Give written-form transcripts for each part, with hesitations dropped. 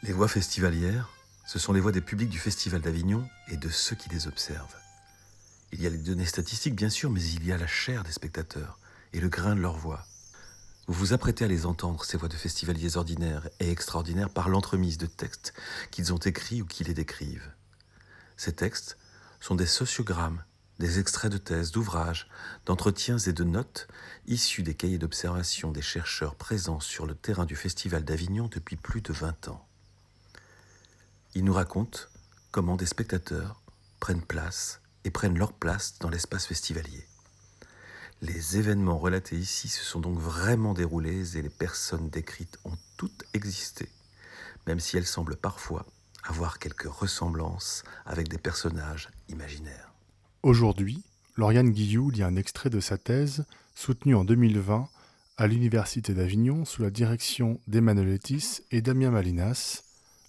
Les voix festivalières, ce sont les voix des publics du Festival d'Avignon et de ceux qui les observent. Il y a les données statistiques, bien sûr, mais il y a la chair des spectateurs et le grain de leur voix. Vous vous apprêtez à les entendre, ces voix de festivaliers ordinaires et extraordinaires, par l'entremise de textes qu'ils ont écrits ou qui les décrivent. Ces textes sont des sociogrammes, des extraits de thèses, d'ouvrages, d'entretiens et de notes issus des cahiers d'observation des chercheurs présents sur le terrain du Festival d'Avignon depuis plus de 20 ans. Ils nous racontent comment des spectateurs prennent leur place dans l'espace festivalier. Les événements relatés ici se sont donc vraiment déroulés et les personnes décrites ont toutes existé, même si elles semblent parfois avoir quelques ressemblances avec des personnages imaginaires. Aujourd'hui, Lauriane Guillou lit un extrait de sa thèse, soutenue en 2020 à l'Université d'Avignon sous la direction d'Emmanuel Letis et Damien Malinas,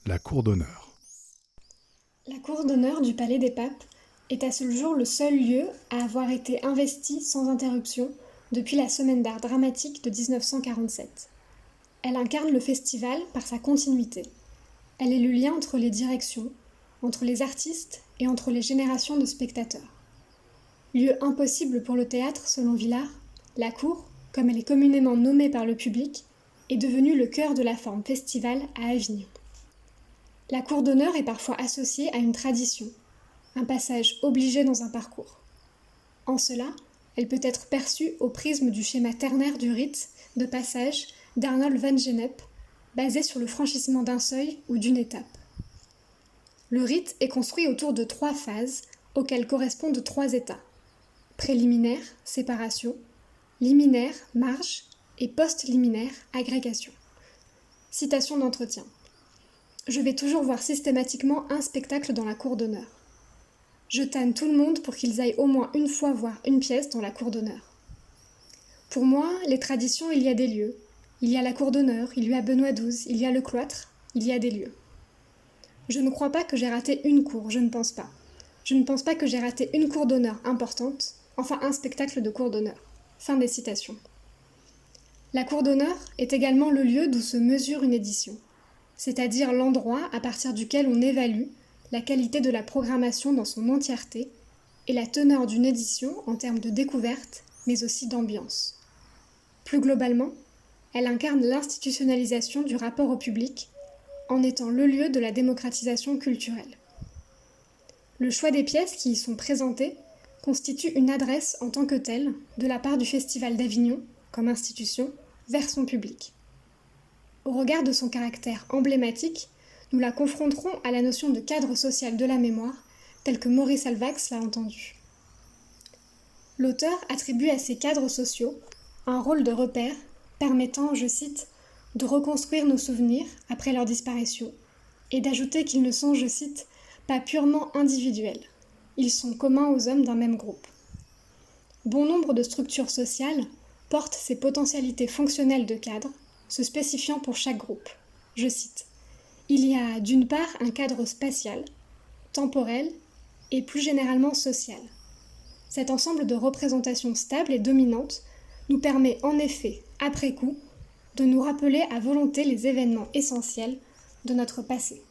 La Cour d'honneur. La cour d'honneur du Palais des Papes est à ce jour le seul lieu à avoir été investi sans interruption depuis la Semaine d'art dramatique de 1947. Elle incarne le festival par sa continuité. Elle est le lien entre les directions, entre les artistes et entre les générations de spectateurs. Lieu impossible pour le théâtre selon Villard, la cour, comme elle est communément nommée par le public, est devenue le cœur de la forme festival à Avignon. La cour d'honneur est parfois associée à une tradition, un passage obligé dans un parcours. En cela, elle peut être perçue au prisme du schéma ternaire du rite de passage d'Arnold van Gennep, basé sur le franchissement d'un seuil ou d'une étape. Le rite est construit autour de 3 phases auxquelles correspondent 3 états: préliminaire, séparation, liminaire, marge et post-liminaire, agrégation. Citation d'entretien. Je vais toujours voir systématiquement un spectacle dans la cour d'honneur. Je tanne tout le monde pour qu'ils aillent au moins une fois voir une pièce dans la cour d'honneur. Pour moi, les traditions, il y a des lieux. Il y a la cour d'honneur, il y a Benoît XII, il y a le cloître, il y a des lieux. Je ne crois pas que j'ai raté une cour, je ne pense pas. Je ne pense pas que j'ai raté une cour d'honneur importante, enfin un spectacle de cour d'honneur. Fin des citations. La cour d'honneur est également le lieu d'où se mesure une édition, c'est-à-dire l'endroit à partir duquel on évalue la qualité de la programmation dans son entièreté et la teneur d'une édition en termes de découverte, mais aussi d'ambiance. Plus globalement, elle incarne l'institutionnalisation du rapport au public en étant le lieu de la démocratisation culturelle. Le choix des pièces qui y sont présentées constitue une adresse en tant que telle de la part du Festival d'Avignon, comme institution, vers son public. Au regard de son caractère emblématique, nous la confronterons à la notion de cadre social de la mémoire, tel que Maurice Alvax l'a entendu. L'auteur attribue à ces cadres sociaux un rôle de repère permettant, je cite, de reconstruire nos souvenirs après leur disparition et d'ajouter qu'ils ne sont, je cite, pas purement individuels. Ils sont communs aux hommes d'un même groupe. Bon nombre de structures sociales portent ces potentialités fonctionnelles de cadre, se spécifiant pour chaque groupe. Je cite, « Il y a d'une part un cadre spatial, temporel et plus généralement social. Cet ensemble de représentations stables et dominantes nous permet en effet, après coup, de nous rappeler à volonté les événements essentiels de notre passé. »